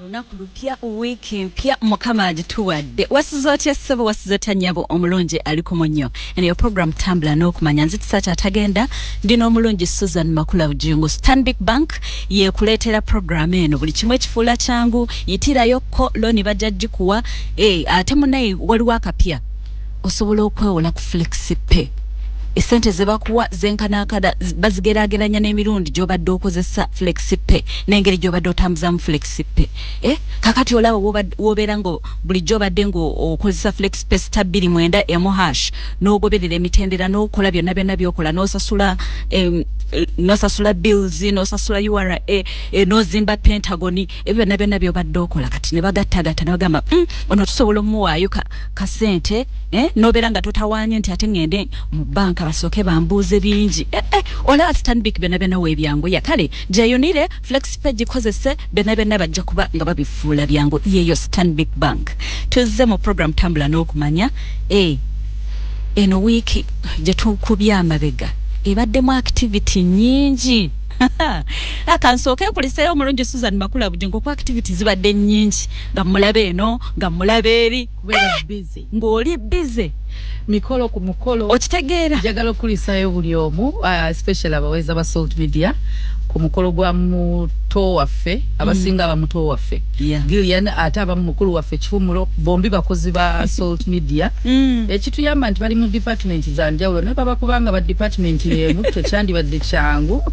Lunaku lupya wiki mpya mukama agituwadde wasizootya ssebo wasizootya nnyabo omulungi ali ku munnyo eno yo program tambula n'okumanya nzitisa kyatagenda ndina omulungi Susan Makula Bujingu. Stanbic Bank yekuleetera program eno buli kimu ekifuula kyangu yitirayo looni bajja gikuwa ate munaye waliwo akapya osobola okwewola ku FlexiPay. Esente zebakuwa zenkanaakada bazigeraageranya n'emirundi gy'obadde okozesa FlexiPay n'engeri gy'obadde otambuza mu FlexiPay. Kakati olaba wobeera ngo bulijjo obadde ng'okozesa FlexiPay *290# n'ogoberera emitendera n'okola byonna by'okola n'osasula bills n'osasula URA n'ozimba Pentagon ebyo byonna by'obadde okola kati ne bagattagatta ne bagamba ono tusobola omuwaayo kasente n'obeera nga totawaanye nti ate ngende mu banka basooke bambuuze bingi olaba Stanbic byonna weebyangu kale gyeyunire FlexiPay gikozese byonna bajja kuba nga babifuula byangu yeeyo Stanbic Bank. Tuzze mu program tambula n'okumanya eno wiiki gye tukubye amabega ebaddemu activity nyingi akansooke nkuliseeyo omulungi Susan Makula Bujingu ku activity zibadde nyingi nga mulabe eno nga mulabe eri kubeera busy ng'oli busy mikolo ku mukolo okitegeera njagala okulisayo buli omu especially abaweza ba Salt Media ku mukolo gwa muto waffe abasinga abamuto waffe Gillian ate abamu mukulu waffe Kifumulo bombi bakozi ba Salt Media ekituyamba nti bali mu department za njawulo ne baba kubanga ba department y'emu tekyandibadde kyangu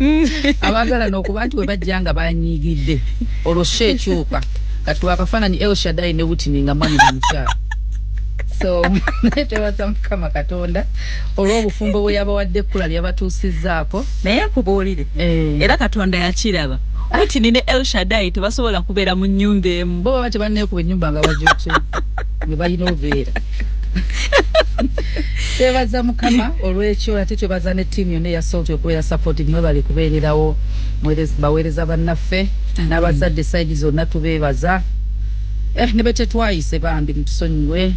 abagala n'okuba nti we bajjanga banyigidde olwoshe ekyuka kati wakafaananyi El Shaddai ne Witini nga mwani bamukyala so netebaza Mukama Katonda olw'obufumbo bwe yabawadde ekkula lyabatuusizzaako naye nkubuulire era Katonda yakiraba Witini ne El Shaddai tebasobola kubeera mu nnyumba emu bo baba tebanneekuba ennyumba nga bagyokye nga balina obeera tebaza Mukama olw'ekyo ate twebaza ne ttiimu yonna eya Salt okubeera supporting mwe bali kubeererawo baweereza bannaffe n'abazadde saidi zonna tubeebaza ne betetwayise bambi mutusonyiwe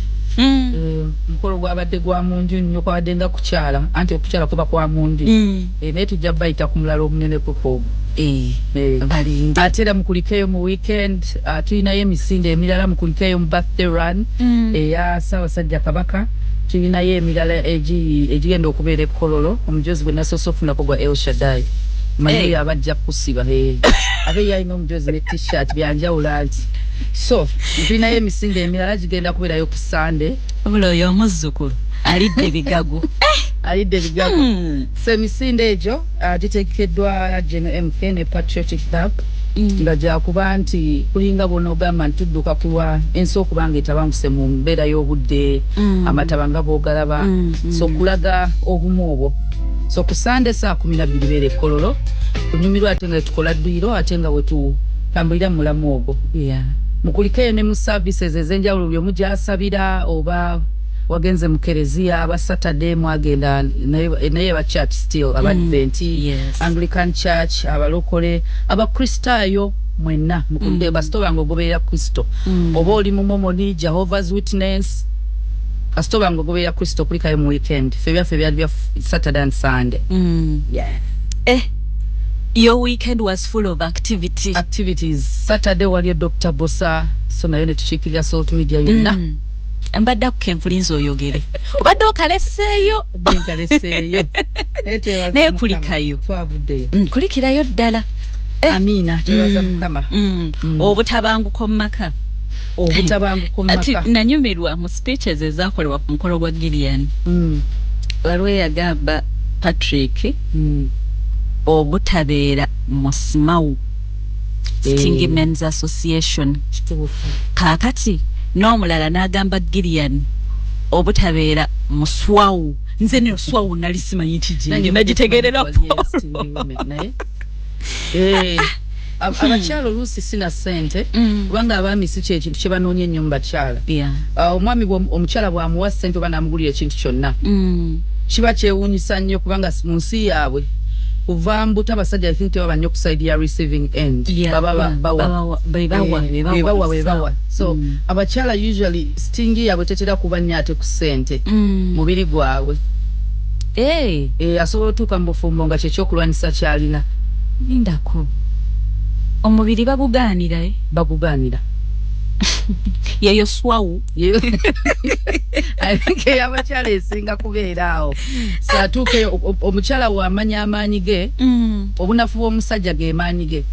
mukolo gwabadde gwa munju nnyo kwabadde nga kukyala anti okukyala kuba kwa munju naye tujja bayita ku mulala omunene kuko ate era mukulikeyo mu weekend tulinayo emisinde emirala mukulikeyo mu birthday run eya Ssaabasajja Kabaka tulinayo emirala egigenda okubeera ekkololo omujozi gwe nasoose ofunako gwa El Shaddai manyi abajja kusiba ate yalina omujozi ne t-shirt byanjawulo anti so tulinayo emisinde emirala gigenda kubeerayo ku Sunday obula oyo omuzzukulu alidde bigago so emisinde egyo gitegekeddwa General MK ne Patriotic Club nga gyakuba nti kulinga bwonna ogamba nti tudduka kulwa ensi okubanga etabanguse mu mbeera y'obudde amataba nga boogalaba so kulaga obumu obwo so ku Sunday saa 12 beera ekkololo kunyumirwa ate nga tukola dduyiro ate nga wetutambulira mulamu ogwo mukulikeyo ne mu services ez'enjawulo byomu gyasabira oba wagenze mu kereziya aba Saturday mwagenda naye ba church still aba Advent Anglican Church abalokole abakristaayo mwenna mukulide basito bange ogoberera Kristo oba oli mu Mormon Jehovah's Witness basito bange ogoberera Kristo kulikayo mu weekend febya bya Saturday and Sunday Your weekend was full of activities. Saturday waliyo Dr. Bosa so nayo ne tukiikirira Salt Media yonna mbadde kukenfulinzo oyogere obadde okaleseeyo naye kulikayo kulikirayo ddala Amina tebaza Mukama obutabanguko mu maka nanyumirwa mu speeches ezaakolebwa ku mukolo gwa Gillian waliwo yagamba Patrick obutabeera mu SMAU Stingy Men's Association kakati n'omulala n'agamba Gillian obutabeera mu SWAU nze ne SWAU nali simanyi nti nagitegerera abakyalo oluusi sina ssente kubanga abaami si kyekintu kye banoonya ennyo mu bakyala omwami omukyala bw'amuwa ssente oba n'amugulira ekintu kyonna kiba kyewuunyisa nnyo kubanga mu nsi yaabwe kuva mbuto abasajja tebaba nnyo ku side ya receiving end bebawa so abakyala usually stingi yaabwe tetera kuba nnyo ate ku ssente mubiri gwabwe asobola otuuka mu bufumbo nga kyekyokulwanyisa kyalina lindako omubiri bagugaanira bagugaanira yeyo swawu alike yabakyala esinga kubeera awo saatuuke omukyala wamanya amaanyi ge obunafu bw'omusajja ge maanyi ge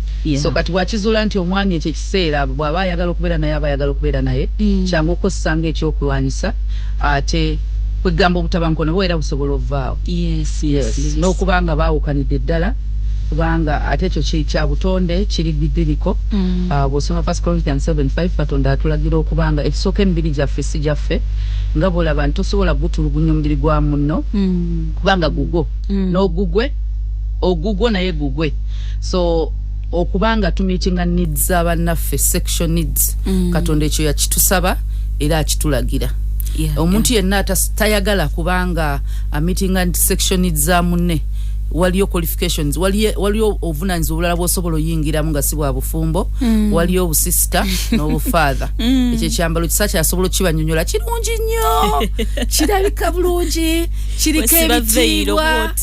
so kati bwakizuula nti omwami ekyo ekiseera bw'aba ayagala okubeera naye aba ayagala okubeera naye kyangu okosanga ekyokulwanyisa ate kwegamba obutabankono bwera busobola ovaawo n'okubanga baawukanidde ddala kubanga ate ekyo kya butonde kiri bidiriko bw'osoma 1 Corinthians 7:5 Katonda atulagira okubanga ekisooka emibiri gyaffe si gyaffe nga bw'olaba nti tosobola gutulugunya omubiri gwa munno kubanga gugwo n'ogugwe ogugwo naye gugwe so okubanga tumiitinga needs z'abannaffe sexual needs Katonda ekyo yakitusaba era akitulagira omuntu yenna tayagala kubanga amitinga sexual needs za munne waliyo qualifications waliyo obuvunanyizibwa obulala bw'osobola oyingiramu nga si bwa bufumbo waliyo obusista n'obufaatha ekyo ekyambalo kisa kyasobola okibanyonyola kirungi nnyo kirabika bulungi kiriko ebitiibwa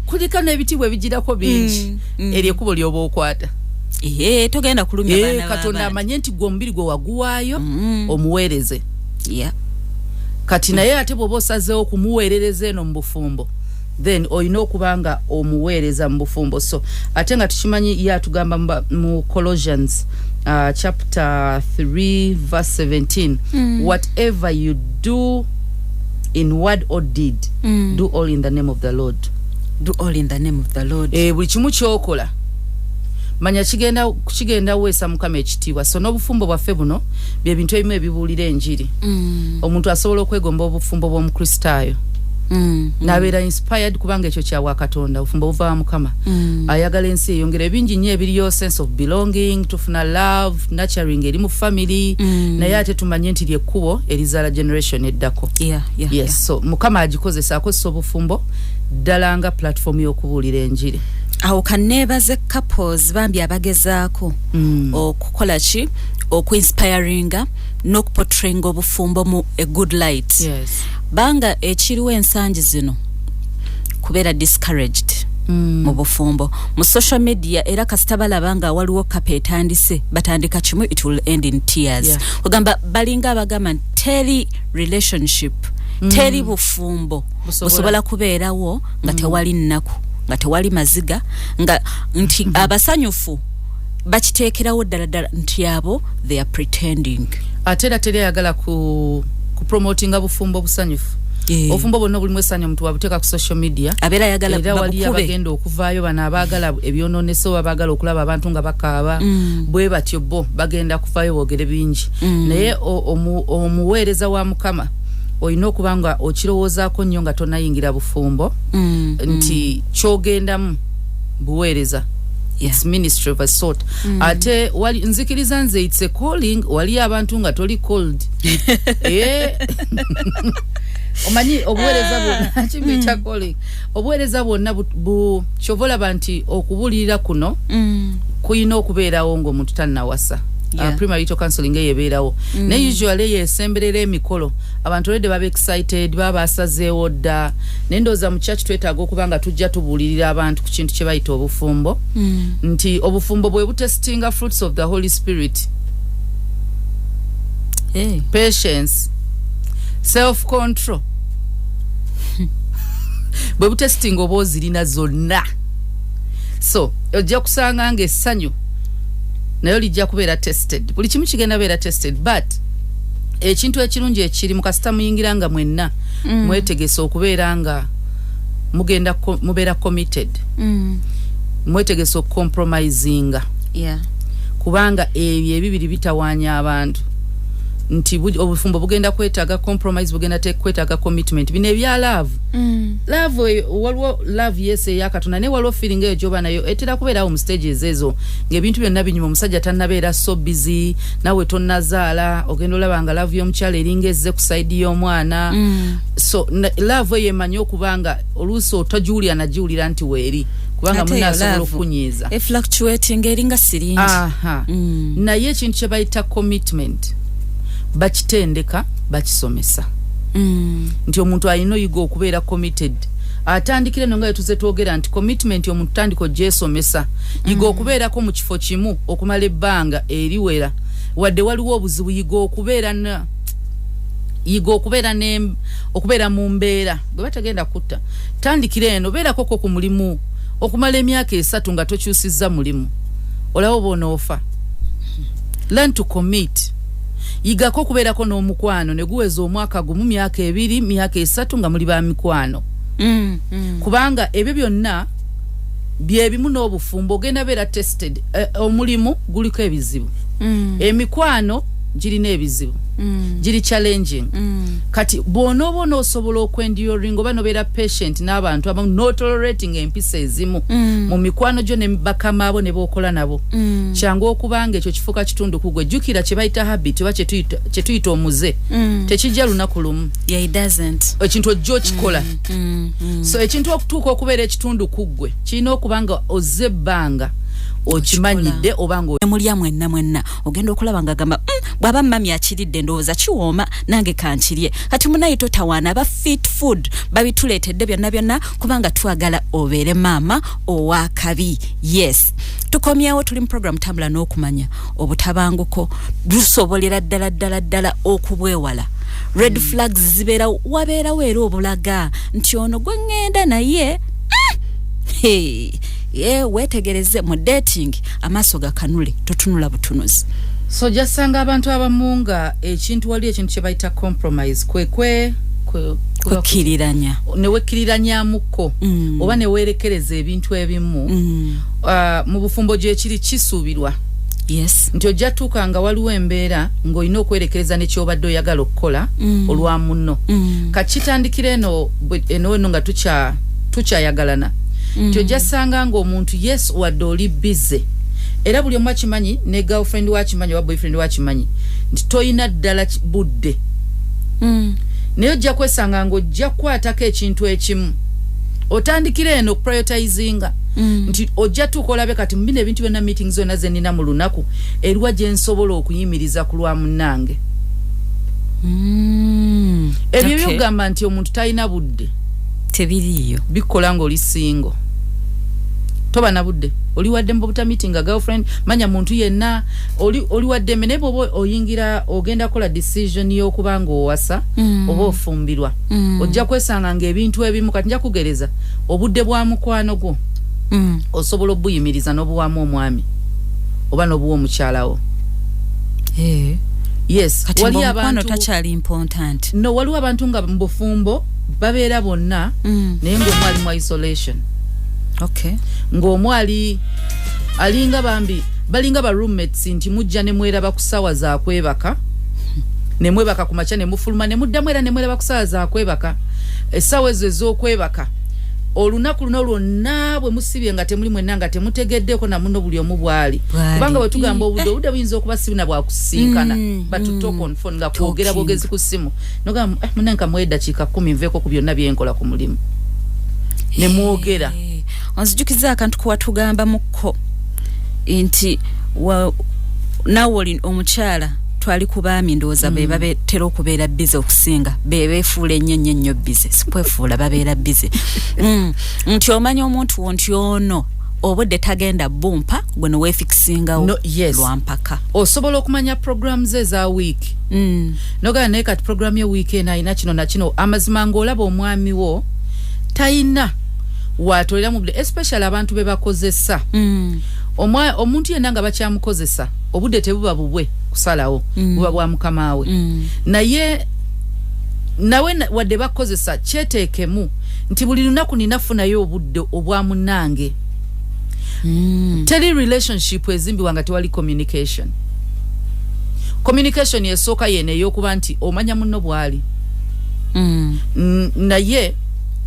kuliko n'ebitiibwa ebigirako bingi eryo ekkubo ly'oba okwata togenda kulumya baana Katonda amanye nti gwe omubiri gwe waguwaayo omuweereze kati naye ate bw'oba osazeewo okumuweerereza eno mu bufumbo then oyina okubanga omuweereza mu bufumbo so ate nga tukimanyi yatugamba mu Colossians chapter 3 verse 17 whatever you do in word or deed do all in the name of the Lord buli kimu kyokola manya kigenda weesa Mukama ekitiibwa so n'obufumbo bwaffe buno bye bintu ebimu ebibuulira enjiri omuntu asobola okwegomba obufumbo bw'omukristaayo nabeera inspired kubanga ekyo kyawa Katonda obufumbo buva Mukama ayagala ensi eyongera ebingi nnyo ebiriyo sense of belonging tufuna love nurturing eri mu family naye ate tumanye nti lyekkubo erizaala generation eddako so Mukama agikozesa akozesa obufumbo ddala nga platform y'okubuulira enjiri awo kanneebaze couples bambi abagezaako okukola ki okuinspiringa n'okuportrayinga obufumbo mu a good light banga ekiriwo ensangi zino kubeera discouraged mu bufumbo mu social media era kasita balaba nga waliwo kapa etandise batandika kimu it will end in tears kugamba balinga abagamba teri relationship teri bufumbo busobola kubeerawo nga tewali nnaku nga tewali maziga nga nti abasanyufu bakiteekerawo ddala nti abo they are pretending ate era teri ayagala ku promotinga bufumbo busanyufu obufumbo bwonna bulimu essanyu omuntu wabuteeka ku social media abeera ayagala era wali abagenda okuvaayo bano abaagala ebyonooneso abaagala okulaba abantu nga bakaaba bwe batyo bo bagenda kuvaayo boogere bingi naye omuweereza wa Mukama oyina okuba nga okirowoozaako nnyo nga tonayingira bufumbo nti kyogendamu buweereza it's ministry of a sort ate wali nzikiriza nze it's a calling wali abantu nga toli called omanyi obuweereza bwonna kibiyita calling obuweereza bwonna kyovola banti okubulirira kuno kuyina okubeerawo ng'omuntu tannawasa primary counseling eyebeerawo ne usually yesemberera emikolo abantu olede baba excited baba asazeewo dda nendoza mu church twetaaga okuba nga tujja tubuulirira abantu ku kintu kye bayita obufumbo nti obufumbo bwe butestinga fruits of the Holy Spirit patience self control bwe butestinga oba ozirina zonna so ojja kusanga nga essanyu nayo lijja kubeera tested buli kimu kigenda beera tested but ekintu ekirungi ekiri mu kasita muyingira nga mwenna mwetegesa okubeera nga mugenda mubeera committed mwetegesa okucompromisinga kubanga ebyo ebibiri bitawaanya abantu nti obufumbo bugenda kwetaaga compromise bugenda kwetaaga commitment bino ebya love waliwo love yes eyakatonda naye waliwo feeling eyo gyoba nayo etera kubeerawo mu stages ezo ng'ebintu byonna binyuma omusajja tannabeera so busy nawe tonnazaala ogenda olaba nga love y'omukyala eringa ezze ku side y'omwana so love eyo emanyi okubanga oluusi otagiwulira nagiwulira nti weeri kubanga munaasobola okunyiiza fluctuating eringa siringi naye ekintu kye bayita commitment bakitendeka bakisomesa nti omuntu alina oyiga okubeera committed atandikire no nga tuze twogera nti commitment y'omuntu tandiko gyesomesa yiga okubeerako mu kifo kimu okumala ebbanga eriwera wadde waliwo obuzibu yiga okubeera mu mbeera bwe batagenda kutta tandikire eno beerako ku mulimu okumala emyaka 3 nga tokyusizza mulimu olawo bonoofa. Learn to commit. Yigako kubeerako n'omukwano ne guweza omwaka gumu myaka 2 myaka 3 nga muli ba mikwano. Kubanga ebyo byonna byebimu n'obufumbo ogenda beera tested. Omulimu guliko ebizibu. Emikwano girina ebizibu. Giri challenging. Kati bono osobola okwenduring oba nobeera patient n'abantu abamu no tolerating empisa ezimu mu mikwano gyo ne bakama abo ne bokola nabo. Kyangu okubanga ekyo kifuka kitundu kugwe jukira kye bayita habit oba kye tuyita omuze tekijja lunaku lumu. Yeah, it doesn't. Ekintu ojjo kikola. So ekintu okutuuka okubeera ekitundu kugwe kirina okubanga ozze ebbanga okimanyidde obanga emulya mwenna ogenda okulaba nga gamba bwaba mami akiridde ndowooza kiwooma nange kankirye kati munaye totawaana ba fit food babituleetedde byonna kubanga twagala obeere maama owakabi. Yes, tukomyewo tuli mu program tambula n'okumanya obutabanguko lusobolera ddala okubwewala. Red flags zibeera wabeerawo era obulaga nti ono gwe ngenda naye wetegereze mu dating amaaso gakanule totunula butunuzi. So jasanga abantu abamunga ekintu wali ekintu kye bayita compromise kwekiriranya ne wekiriranya muko oba ne werekereza ebintu ebimu mu bufumbo gye kiri kisuubirwa. Yes, nti ojjatuuka nga waliwo embeera ng'olina okwerekereza ne kyobadde oyagala okukola olwa munno. Kakitandikira eno nga tukyayagalana tojasanga ng'omuntu yes wadde oli busy era buli omu akimanyi ne girlfriend wakimanyi oba boyfriend wakimanyi nti toyina ddala budde naye ojja kwesanga ng'ojja kukwatako ekintu ekimu otandikira eno prioritizinga nti ojja tuuka olabe kati mu bino ebintu byonna meetings zonna ze nnina mu lunaku eriwa gye nsobola okuyimiriza ku lwa munnange. Ebyo byogamba nti omuntu talina budde tebiriyo bikola ng'oli single toba na budde oli wadde mbobuta meeting a girlfriend manya muntu yenna oli wadde menebo oyingira ogenda kola decision y'okubanga owasa oba ofumbirwa ojja kwesanga ng'ebintu ebimu kati nja kugereza obudde bwa mukwano gwo osobola obuyimiriza n'obuwamu omwami oba n'obuwa omukyalawo. Yes, wali abantu takyali important. No, waliwo abantu nga mbufumbo babeera bonna naye ng'omwali mu isolation. Okay. Ng'omwali alinga bambi balinga ba roommates nti mujja ne mweraba ku ssaawa za kwebaka ne mwebaka ku makya ne mufuluma ne muddamu era ne mweraba ku ssaawa za kwebaka essaawa ezo ez'okwebaka olunaku luno lwonna bwe musibye nga temuli mwenna nga temutegeddeko na muno buli omu bwali kubanga bwe tugamba obudde buyinza okuba sibuna bwa kusinkana batutoka on phone nga kwogera bwogezi ku ssimu nogamba munanka mu eddakiika 10 nveeko ku byonna byenkola ku mulimu ne mwogera. Onzijukiza akantu kuwa tugamba mukko nti nawe oli omukyala twali kubaami ndowooza be babetera okubeera bize okusinga bebeefuula ennyo bize sikwefuula babeera bize nti omanya omuntu wo nti ono obudde tagenda bumpa gwe neweefikisingawo lwampaka osobola okumanya programs eza week nogala naye kati program ye week ena ayina kino na kino amazima ng'olaba omwami wo tayina watolera mu budde especially abantu be bakozesa omuntu yenna nga bakyamukozesa obudde tebuba bubwe kusalawo buba bwa mukamaawe naye nawe wadde bakozesa kyeteekemu nti buli lunaku ninafunayo obudde obwa munnange. Teri relationship ezimbiwa nga tewali communication yesooka yene ey'okuba nti omanya munno bwali naye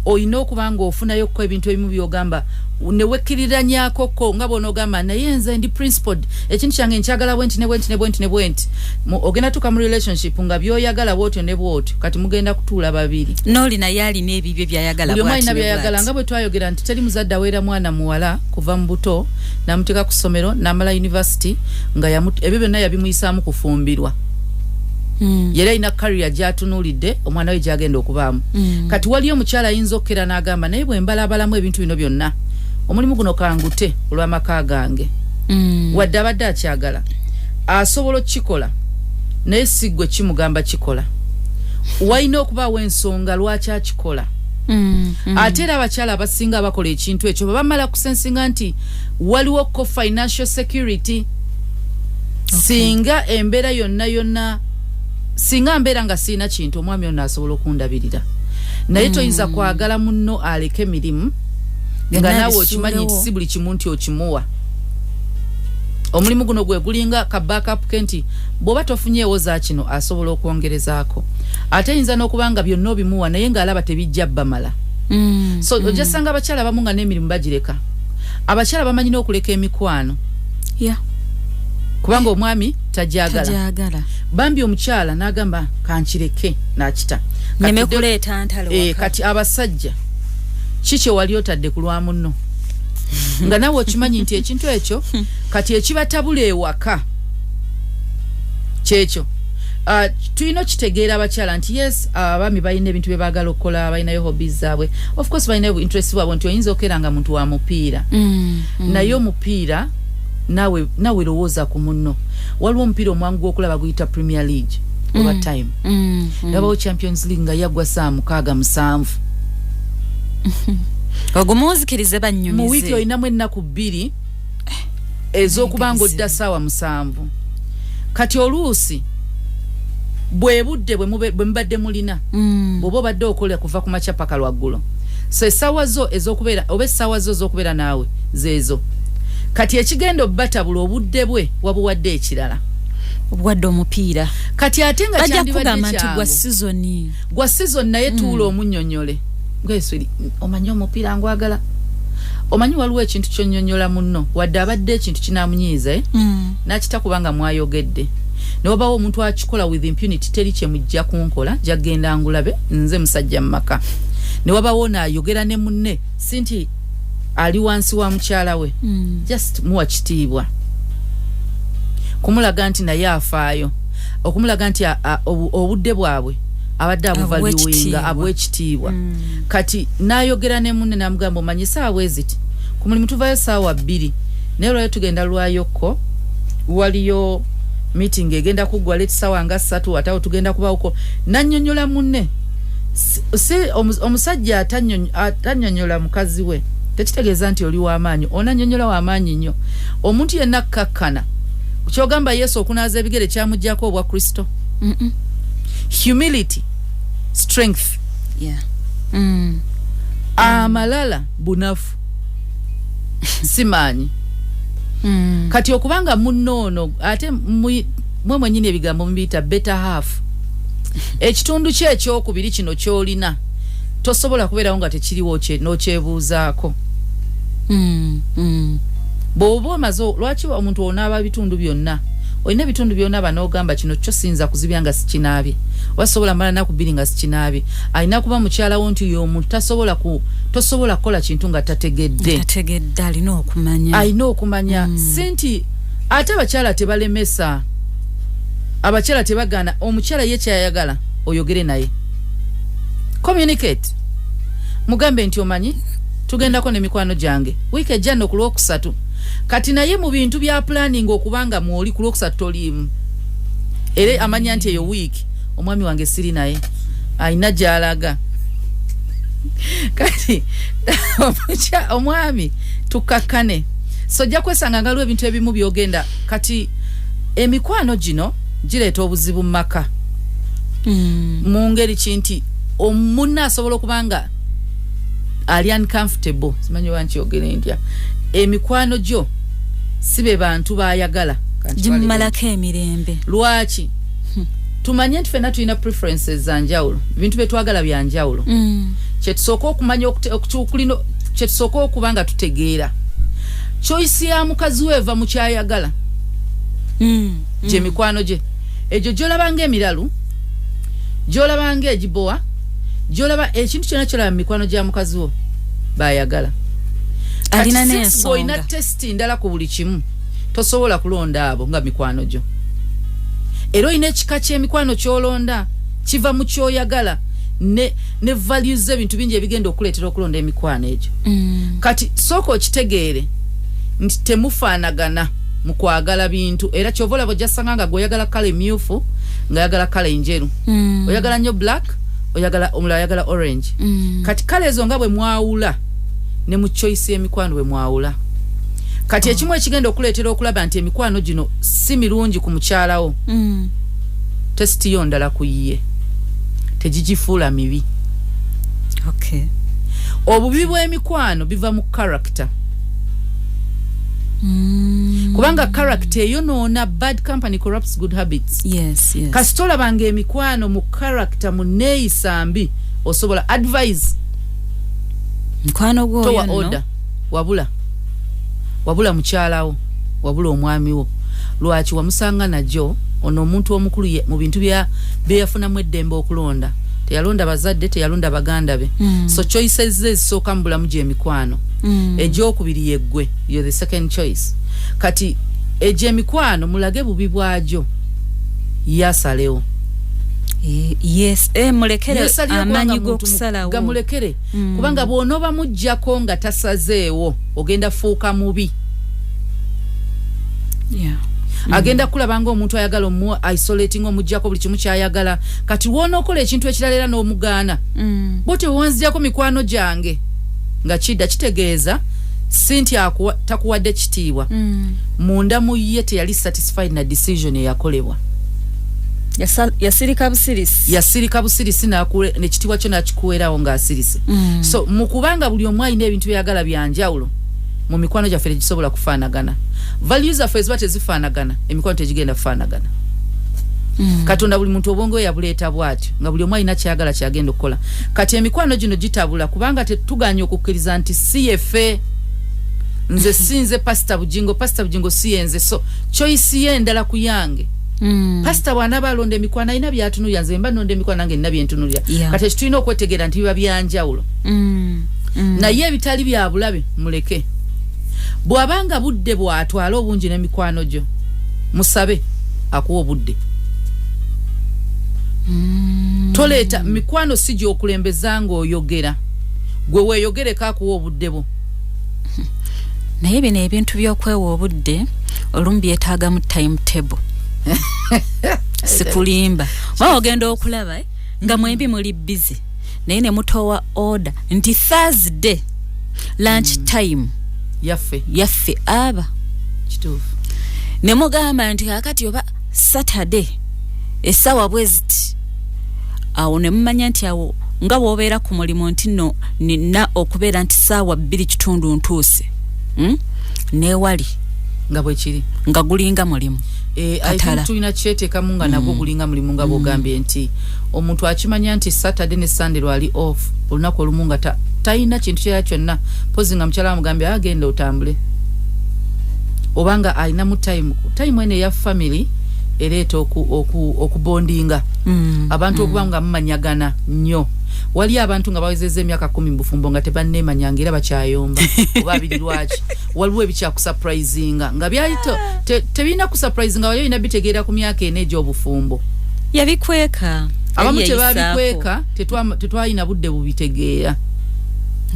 oyina okuba nga ofunayo ko ebintu ebimu byogamba ne wekkiriranyaako ko nga bw'onoogamba naye nze ndi principled ekintu kyange nkyagala bwenti ne bwenti ogenda tuka mu relationship nga byoyagala bwotyo ne bwotyo kati mugenda kutuula babiri n'oli naye alina ebibyo byayagala buli omwalina byayagala nga bwe twayogera nti teri muzadde aweera mwana muwala kuva mu buto n'amuteeka ku ssomero n'amala university nga ebyo byonna yabimuyisaamu kufumbirwa yera ina career jatunulidde omwana we jagenda okubaamu kati wali omukyala ayinza okkera n'agamba naye bwe mbalabalamu ebintu bino byonna omulimu guno kangute olw'amaka gange wadde abadde akyagala asobola okukikola naye si ggwe kimugamba kikola walina okubaawo ensonga lwaki akikola ate era abakyala abasinga abakola ekintu ekyo bamala kusensinga nti waliwo ko financial security singa embeera yonna singa mbeera nga siina kintu omwami ono asobola okundabirira naye toyinza kwagala munno aleke emirimu nga naawe okimanyi nti si buli kimu nti okimuwa omulimu guno gwe gulinga ka backup kenti bw'oba tofunyeewo za kino asobola okwongerezaako ate yinza n'okuba nga byonna obimuwa naye ng'alaba tebijja bamala so ojasanga abakyala abamu nga n'emirimu bagireka abakyala bamanyi n'okuleka emikwano kubanga omwami tajagala bambi omukyala n'agamba kankireke n'akita kati abasajja kiki wali otadde ku lwa munno nga nawe okimanyi nti ekintu ekyo kati ekibatabula ewaka kyekyo tulina okitegeera abakyala nti yes abaami balina ebintu bye baagala okukola balinayo hobbies zaabwe of course balinayo interest bwabwe nti oyinza okeera nga muntu wa mupiira naye omupiira nawe lowooza ku munno waliwo omupiira omwangu gw'okulaba guyita Premier League over time yabawo Champions League nga yaggwa saa 6-7 ogumuzikirize bannyumize mu wiiki olinamu ennaku 2 ez'okuba ng'odda ssaawa 7 kati oluusi bwe budde bwe mubadde mulina bw'oba obadde okola kuva ku makya paka lwaggulo so essaawa zo ez'okubeera oba essaawa zo ez'okubeera naawe zeezo kati ekigenda obbatabula obudde bwe wabuwadde ekirala obwadde omupiira kati ate nga kyandibadde kyangu gwa season naye tuula omunnyonnyole ng'eswiri omanyi omupiira ngwagala omanyi waliwo ekintu kyonnyonnyola munno wadde abadde ekintu kinaamunyiiza n'akita kubanga mwayogedde ne wabawo omuntu akikola with impunity teri kye mujja kunkola jagenda ngulabe nze musajja mu maka ne wabawo n'ayogera ne munne si nti ali wansi wa mukyala we just muwa kitiibwa kumulaga nti naye afaayo okumulaga nti obudde bwabwe abadde abuvaluwinga abw'ekitiibwa kati n'ayogera ne munne n'amugamba omanyi saawa eziti ku mulimu tuvayo saawa 2 naye lwayo tugenda lwayokko waliyo meeting egenda kuggwa leti saawa nga 3 atawo tugenda kubawuko nannyonnyola munne si omusajja atannyonnyola mukazi we tekitegeeza nti oli w'amaanyi onannyonnyola w'amaanyi nnyo omuntu yenna akkakkana kyogamba Yesu okunaaza ebigere kyamuggyako obwa Kristo humility strength amalala bunafu simanyi kati okubanga munoono ate mwe mwenyini ebigambo mubiyita better half ekitundu kye ekyokubiri kino kyolina tosobola kubeerawo nga tekiriwo n'okyebuuzaako bw'oba omaze lwaki omuntu onaaba bitundu byonna olina ebitundu byonna banogamba kino kyo siyinza kuzibya nga sikinaabye wasobola mala naku 2 nga sikinaabye alina kuba mukyalawo nti y'omuntu tosobola kukola kintu nga tategedde alina okumanya sinti ate abakyala tebalemesa abakyala tebagana omukyala ye kyayagala oyogere naye communicate mugambe nti omanyi tugendako n'emikwano gyange wiiki ejja ku Lwokusatu kati naye mu bintu bya planning okubanga mwoli ku Lwokusatu toliimu era amanya nti eyo wiiki omwami wange siri naye ayina gy'alaga kati omwami tukakkane so jja kwesanga nga waliwo ebintu ebimu byogenda kati emikwano gino gireeta obuzibu mu maka mu ngeri kinti omunna asobola okubanga ali uncomfortable simanyi wankiyogere ntya emikwano gyo sibe bantu bayagala jimmalako emirembe lwaki tumanye nti fena tulina preferences za njawulo bintu byetwagala bya njawulo kyetusooka okumanya kyetusooka okuba nga tutegeera choice ya mukazi we eva mu kyayagala gye mikwano gye egyo gyolaba ng'emiralu gyolaba ng'egibowa gyolaba ekintu kyonna kyolaba mu mikwano gya mukazi wo bayagala alina n'ensonga olina testi ndala ku buli kimu tosobola kulonda abo nga mikwano gyo era oyina ekika ky'emikwano ky'olonda kiva mu kyoyagala ne values ebintu bingi ebigenda okuleetera okulonda emikwano egyo. Kati sooka okitegeere nti temufaanagana mu kwagala bintu era kyova olaba ojjasanga nga gw'oyagala kala emyufu ng'ayagala kala enjeru, oyagala nnyo black, omulala ayagala orange. Kati kala ezo nga bwe mwawula ne mu choice y'emikwano bwe mwawula. Kati ekimu ekigenda okuleetera okulaba nti emikwano gino si mirungi ku mukyalawo, tesitiyo ndala ku ye, tegigifuula mibi. Okay. Obubi bw'emikwano biva mu character. Kubanga character eyonoona, bad company corrupts good habits. Yes. Kasitola bange emikwano mu character mu neeyisa mbi osobola advise mukwano gwo towa order wabula mukyalawo, wabula omwami wo. Lwaki wamusanga najjo ono omuntu omukulu mu bintu byeyafunamu eddembe okulonda. Teyalonda bazadde, teyalonda baganda be. So choices ezisooka mu bulamu gy'emikwano. Egyokubiri yeggwe, you're the second choice. Kati egy'emikwano mulage bubi bwagyo yasalewo. Yes, mulekere amanyi g'okusalawo. Gamulekere. Kubanga bw'onooba mujjako nga tasazeewo ogenda fuuka mubi. Yeah. Agenda kulaba nga omuntu ayagala omu isolating omujjako buli kimu kyayagala. Kati wonookola ekintu ekirala era n'omugaana. Bote wanzijako mikwano gyange nga kidda kitegeeza Cynthia takuwadde kitiibwa. Munda mu ye teyali satisfied na decision eyakolebwa. Yasirika busirisi nekitiibwa kyo nakikuweerawo ng'asirise. So mu kubanga buli omu alina ebintu byayagala byanjawulo, mu mikwano gyaffe tegisobola kufaanagana. Values zaffe eziba tezifaanagana, emikwano tegigenda kufaanagana. Katonda buli muntu obwongo yabuleeta bw'atyo nga buli omu alina kyayagala kyagenda okukola. Kati emikwano gino gitabula kubanga tetuganye okukkiriza nti si yeffe, nze sinze Pastor Bujingo si yenze, so choice ye endala ku yange. Pastor bw'anaaba alonda emikwano alina by'atunulira, nze mba nonda emikwano nange nina byentunulira. Kati ekitulina okwetegeera nti biba byanjawulo. Naye ebitali bya bulabe muleke. Bw'abanga budde bw'atwala obungi n'emikwano gyo, musabe akuwa obudde. Toleeta mikwano si gy'okulembeza ng'oyogera, gwe weeyogereko akuwa obudde bwo. Naye bino ebintu by'okwewa obudde olumu byetaaga mu timetable. Sikulimba ogenda okulaba nga mwembi muli busy naye ne mutowa order nti Thursday lunch time yaffe aba kituufu, ne mugamba nti kakati oba Saturday essaawa bweziti, awo ne mumanya nti awo nga bw'obeera ku mulimu nti no nina okubeera nti ssaawa 2 ntuuse neewali nga bwe kiri nga gulinga mulimu. Tulina kyeteekamu nga nagwo gulinga mulimu nga bw'ogambye nti omuntu akimanya nti Saturday ne Sunday lwali off, olunaku olumu nga talina kintu kyera kyonna, pozi nga mukyala amugambye agenda otambule, obanga alina mu time ene eya family ereeta okubondinga abantu okuba nga mumanyagana nnyo. Wali abantu nga bawezezza emyaka 10 mu bufumbo nga tebanneemanyanga era bakyayomba oba biri lwaki, waliwo ebikyakusurprisinga nga byali tebirina kusurprisinga, wali olina bitegeera ku myaka ene egy'obufumbo. Yabikweka abamu tebabikweka, tetwalina budde bubitegeera.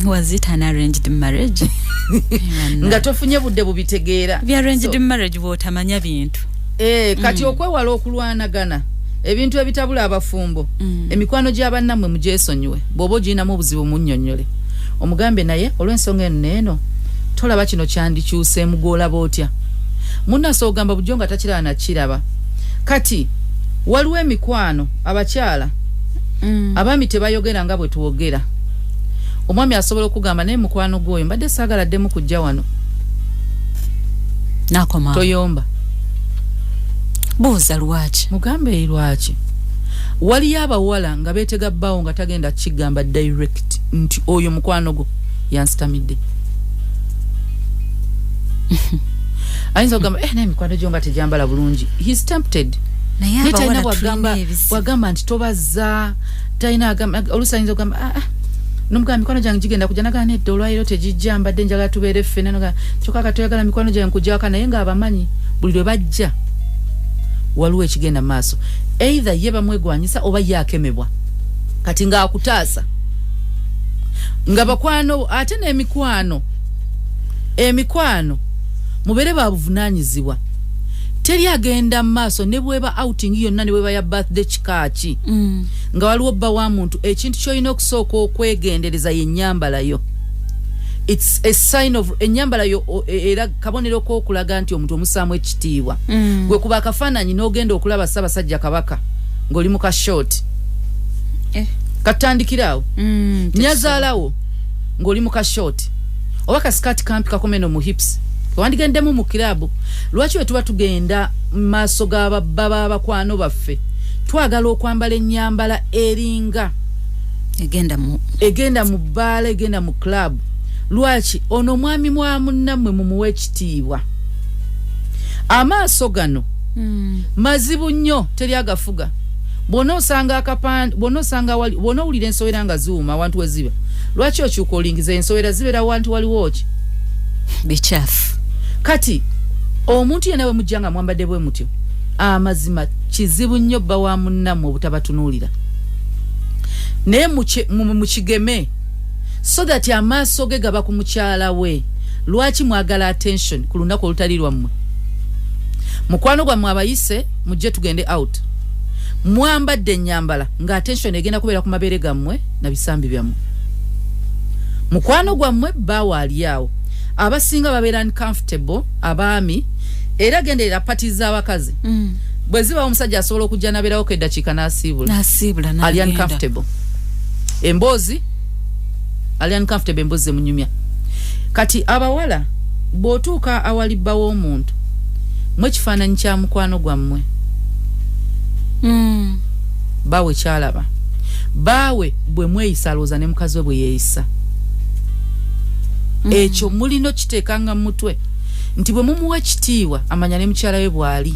Was it an arranged marriage? Nga tofunye budde bubitegeera. Bya arranged marriage bw'otamanya bintu. Kati okwewala okulwanagana ebintu ebitabula abafumbo, emikwano gy'abannammwe mugyesonyiwe, bw'oba ogirinamu obuzibu munnyonnyole omugambe naye olw'ensonga eno tolaba kino kyandikyuse mugolaba otya. Munnase ogamba bujjo nga takiraba nakiraba. Kati waliwo emikwano abakyala abaami tebayogera nga bwe tuwogera. Omwami asobola okugamba naye mukwano gwoyo mbadde saagaladdemu kujja wano, nakoma toyomba. Buuza lwaki, mugambe lwaki. Waliyo abawala nga beetega bbaawo nga tagenda kigamba direct nti oyo mukwano gwo yansitamidde. Ayinza okugamba naye mikwano gyo nga tegyambala bulungi, he's tempted. naye talina wagamba nti tobazza, talina oluusi ayinza okugamba nomugamba mikwano gyange gigenda kujja, nagaa nedda olwaliro tegijja, mbadde njagala tubeere ffenna, kyokka katoyagala mikwano gyange kujjawaka, naye ng'abamanyi buli lwe bajja waliwo ekigenda maaso either ye bamwegwanyisa oba yakemebwa kati nga akutaasa nga bakwano ate emikwano mubere babuvunanyizibwa teri agenda maaso ne bweba outing yonna ne bweba ya birthday chikachi nga waliwo bba wa muntu ekintu kyoyina okusooka okwegendereza yennyambala yo. It's a sign of enyambala yo era kabonero ko okulaga nti omuntu omusaamu ekitiibwa gwe kuba akafaananyi n'ogenda okulaba Ssaabasajja Kabaka ng'oli mu ka short katandikirawo nyazaalawo ng'oli mu ka short oba ka skirt kampi kakomeno mu hips wandigendemu mu kirabu. Lwaki we tuba tugenda maaso g'ababba abakwano baffe twagala okwambala ennyambala eringa egenda mu bbaala egenda mu club. Lwaki ono mwami mwa munnammwe mumuwe ekitiibwa. Amaaso gano mazibu nnyo teri agafuga. Bw'ona owulira ensowera nga ziwuma awantu we ziba lwaki okyuka olingiza ensowera zibeera awantu waliwo ki bichafu. Kati omuntu yenna we mujja nga mwambadde bwe mutyo amazima kizibu nnyo bba wa munnammwe obutabatunuulira naye mukigeme so that amaaso ge gaba ku mukyala we. Lwaki mwagala attention ku lunaku olutali lwammwe? Mukwano gwammwe abayise mujje tugende out mwambadde ennyambala nga attention egenda kubeera ku mabeere gammwe na bisambi byammwe. Mukwano gwammwe baawa ali awo abasinga babeera uncomfortable abaami era genderera pati z'abakazi bwe ziba omusajja asobola okujja nabeerawo ko eddakiika n'asiibula ali uncomfortable emboozi ali uncomfortable emboozi zemunyumya. Kati abawala bw'otuuka awali bba w'omuntu mwe kifaananyi kya mukwano gwammwe baawe kyalaba baawe bwe mweyisa alowooza ne mukazi we bwe yeeyisa. Ekyo mulino kiteekanga mu mutwe nti bwe mumuwa ekitiibwa amanya ne mukyala we bw'ali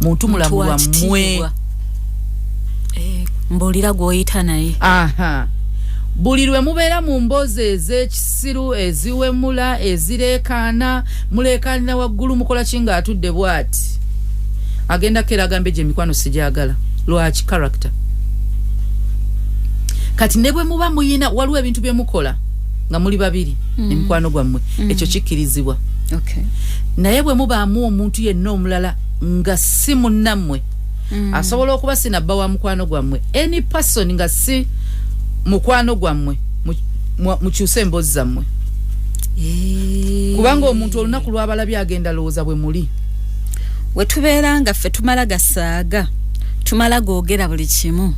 muntu mulamu wammwe mbuulira gw'oyita naye. Buli lwe mubeera mu mboozi ez'ekisiru eziwemula ezireekaana muleekaanira waggulu mukola ki ng'atudde bw'ati agenda keragambe gye emikwano sigyagala. Lwaki? Character. Kati ne bwe muba muyina waliwo ebintu bye mukola nga muli babiri emikwano gwammwe ekyo kikkirizibwa. Naye bwe mubaamu omuntu yenna omulala nga si munnammwe asobola okuba sinabba wa mukwano gwammwe any person nga si mukwano gwammwe mukyuse emboozi zammwe kubanga omuntu olunaku lw'abalabye agenda lowooza bwe muli. We tubeera nga ffe tumala gasaaga tumala googera buli kimu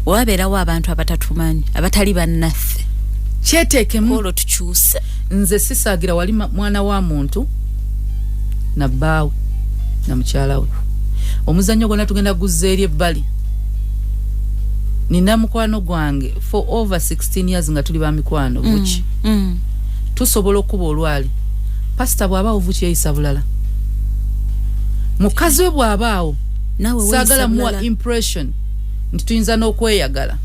wabeerawo abantu abatatumanyi abatali bannaffe kyeteekemu olwo tukyuse. Nze sisaagira wali mwana wa muntu na bbaawe na mukyala we omuzannyo gwonna tugenda guzza eri ebbali. Nina mukwano gwange for over 16 years nga tuli ba mikwano buki tusobola okuba olwali pastor bw'abaawo buki yeyisa bulala mukazi we bw'abaawo saagala muwa impression nti tuyinza n'okweyagala.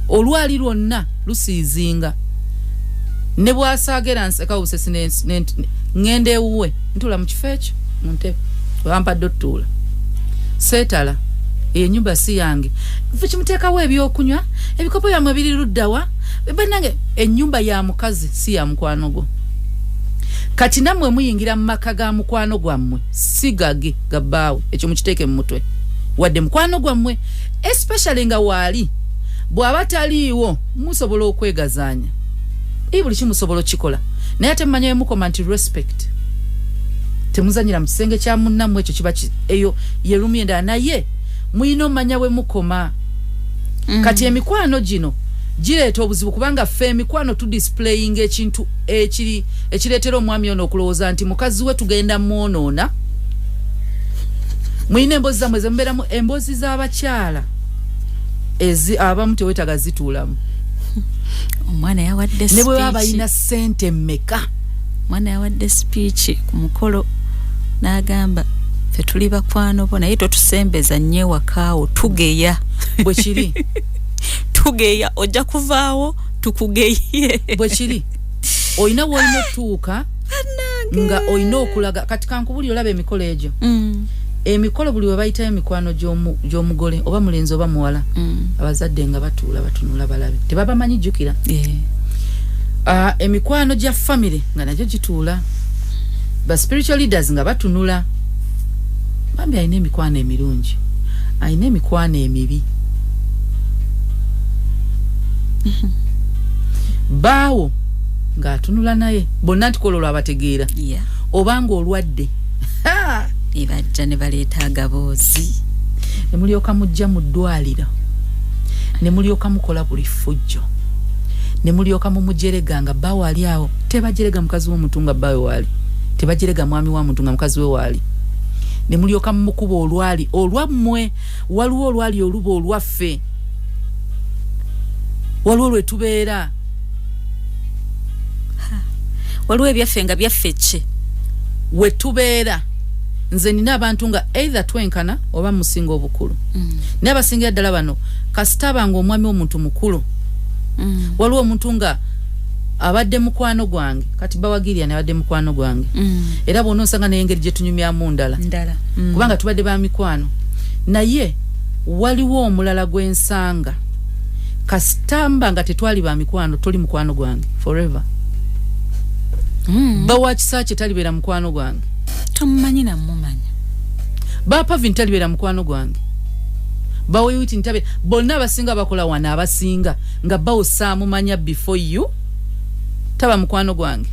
Olwali lwonna lusiizinga ne bw'asaagera nseka obusesi ngende ewuwe ntula mu kifo ekyo mu ntebe wampadde otuula seetala ennyumba si yange ffe kimuteekawo ebyokunywa ebikopo byammwe biri luddawa bannange ennyumba ya mukazi si ya mukwano gwo. Kati nammwe muyingira mu maka ga mukwano gwammwe si gage gabbaawe ekyo mukiteeke mu mutwe wadde mukwano gwammwe especially nga waali bw'aba taliiwo musobola okwegazaanya buli kimusobola okikola naye ate mumanya yemukoma nti respect temuzanyira mu kisenge kya munnammwe ekyo kiba eyo ye rumu endala naye muyina omanya we mukoma. Kati emikwano gino gireeta obuzibu kubanga ffe emikwano tudisplaying ekintu ekireetera omwami ono okulowooza nti mukazi we tugenda mwonoona. Muyina emboozi zammwe zemubeeramu emboozi z'abakyala abamu teweetaga zituulamu. Omwana yawadde speech. Ne bwe baba balina ssente mmeka. Omwana yawadde speech ku mukolo n'agamba ffe tuli bakwano bo naye totusembeza nnyo ewakaawo tugeya. Bwe kiri tugeya ojja kuvaawo tukugeye. Bwe kiri olina w'olina otuuka nga oyina okulaga kati kankubuli olaba emikolo egyo emikolo buli we bayitayo emikwano gy'omugole oba mulenzi oba muwala abazadde nga batuula batunula balabe tebabamanyi jjukira emikwano gya family nga nagyo gituula ba spiritual leaders nga batunula bambi alina emikwano emirungi alina emikwano emibi baawo ng'atunula naye bonna ntikolo lwabategeera obanga olwadde ebajja ne baleeta agaboozi ne mulyoka mujja mu ddwaliro ne mulyoka mukola buli ffujjo ne mulyoka mumujerega nga baawo ali awo tebajerega mukazi w'omuntu nga baawe waali tebajerega mwami wa muntu nga mukazi we waali ne mulyoka mumukuba olwali olwammwe waliwo olwali oluba olwaffe waliwo lwe tubeera waliwo ebyaffe nga byaffe ki we tubeera nze nina abantu nga either twenkana oba musinga obukulu naye abasingira ddala bano kasita abanga omwami w'omuntu mukulu waliwo omuntu nga abadde mukwano gwange kati bawagirya nabadde mukwano gwange era bw'ona osanga n'engeri gye tunyumyamu ndala kubanga tubadde ba mikwano naye waliwo omulala gw'ensanga kasita mba nga tetwali ba mikwano toli mukwano gwange forever bawa kisa kye talibeera mukwano gwange tomumanyi namumanya bapavi ntalibeera mukwano gwange bawewiti ntabe bonna abasinga bakola wana abasinga nga bawosaamu manya before you taba mukwano gwange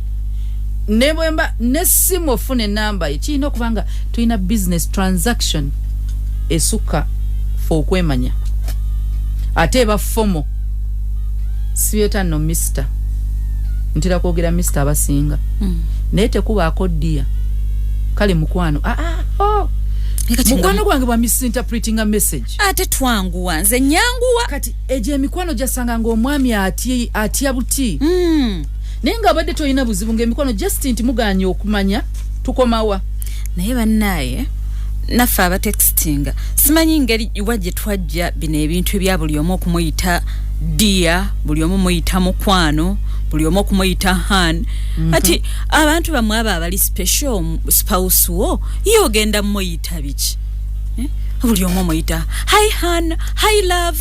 nebwemba nessimu ofune enamba ye kirina okuba nga tulina business transaction esukka fe okwemanya ate eba fomo sibyeta no mister ntera kwogera mister abasinga naye tekubaako ddiya kale mukwano mukwano gwange bwa misinterpreting a message ate twanguwa nze nyanguwa kati eje emikwano gyasanga ng'omwami atya buti naye nga abadde tolina buzibu ng'emikwano just nti muganye okumanya tukomawa naye bannaaye naffe abatextinga simanyi ngeri iwa gye twajja bino ebintu ebya buli omu okumuyita dia buli omu muyita mukwano buli omu okumuyita han ati abantu bamwe aba abali special spouse wo yo ogenda muyita biki buli omu muyita hi han hi love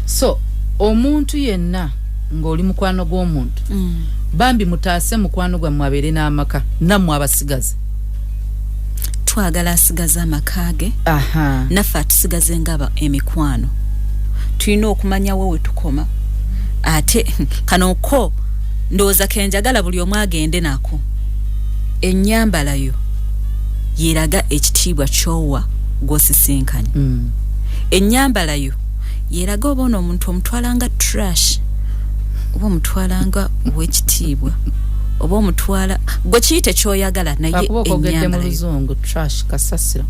so omuntu yenna ng'oli mukwano gw'omuntu bambi mutaase mukwano gwammwe abeere n'amaka nammwe abasigaze twagala asigaze amakage naffe atusigaze ngaba emikwano tulina okumanya we tukoma ate kanoko ndowooza kenjagala buli omu agende nako ennyambala yo yeraga ekitiibwa kyowa gw'osisinkanye ennyambala yo yeraga obaona omuntu omutwalanga trash oba omutwalanga ow'ekitiibwa oba omutwala gwe kiyite kyoyagala naye ennyambala yo trash kasasiro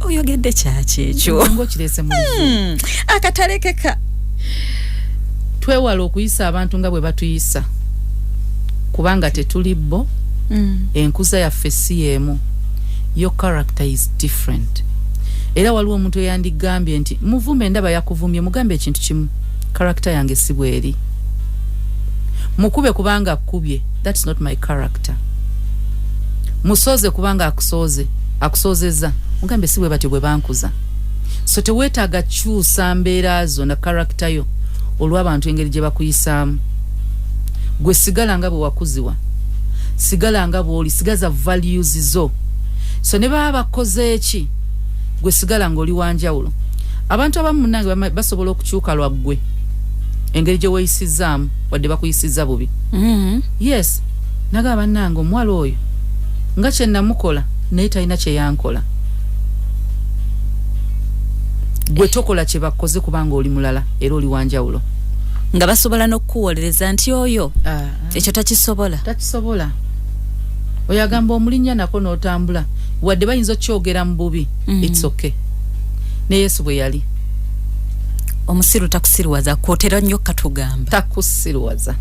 oyogedde kyaki ekyo ng'okirese mu luzungu akatalekeka twewala okuyisa abantu nga bwe batuyisa kubanga tetuli bo enkuza yaffe si y'emu your character is different era waliwo omuntu eyandigambye nti muvume ndaba yakuvumye mugambe ekintu kimu character yange si bweri mukube kubanga akubye that's not my character musoze kubanga akusozeza mugambe si bwe batyo bwe bankuza so teweetaaga kyusa mbeera zo na character yo olw'abantu engeri gye bakuyisaamu gwe sigala nga bwe wakuzibwa sigala nga bw'oli sigaza values zo so ne baba bakoze eki gwe sigala ng'oli wanjawulo abantu abamu munnange basobola okukyuka lwaggwe engeri gye weeyisizaamu wadde bakuyisiza bubi yes naga bannange omuwala oyo nga kye namukola naye talina kye yankola gwe tokola kye bakoze kubanga oli mulala era oli wanjawulo nga basobola n'okukuwolereza nti oyo ekyo takisobola oyagamba omulinnya nako n'otambula wadde bayinza okyogera mu bubi it's okay ne Yesu bwe yali omusiru takusiruwaza kwotera nnyo katugamba takusiruwaza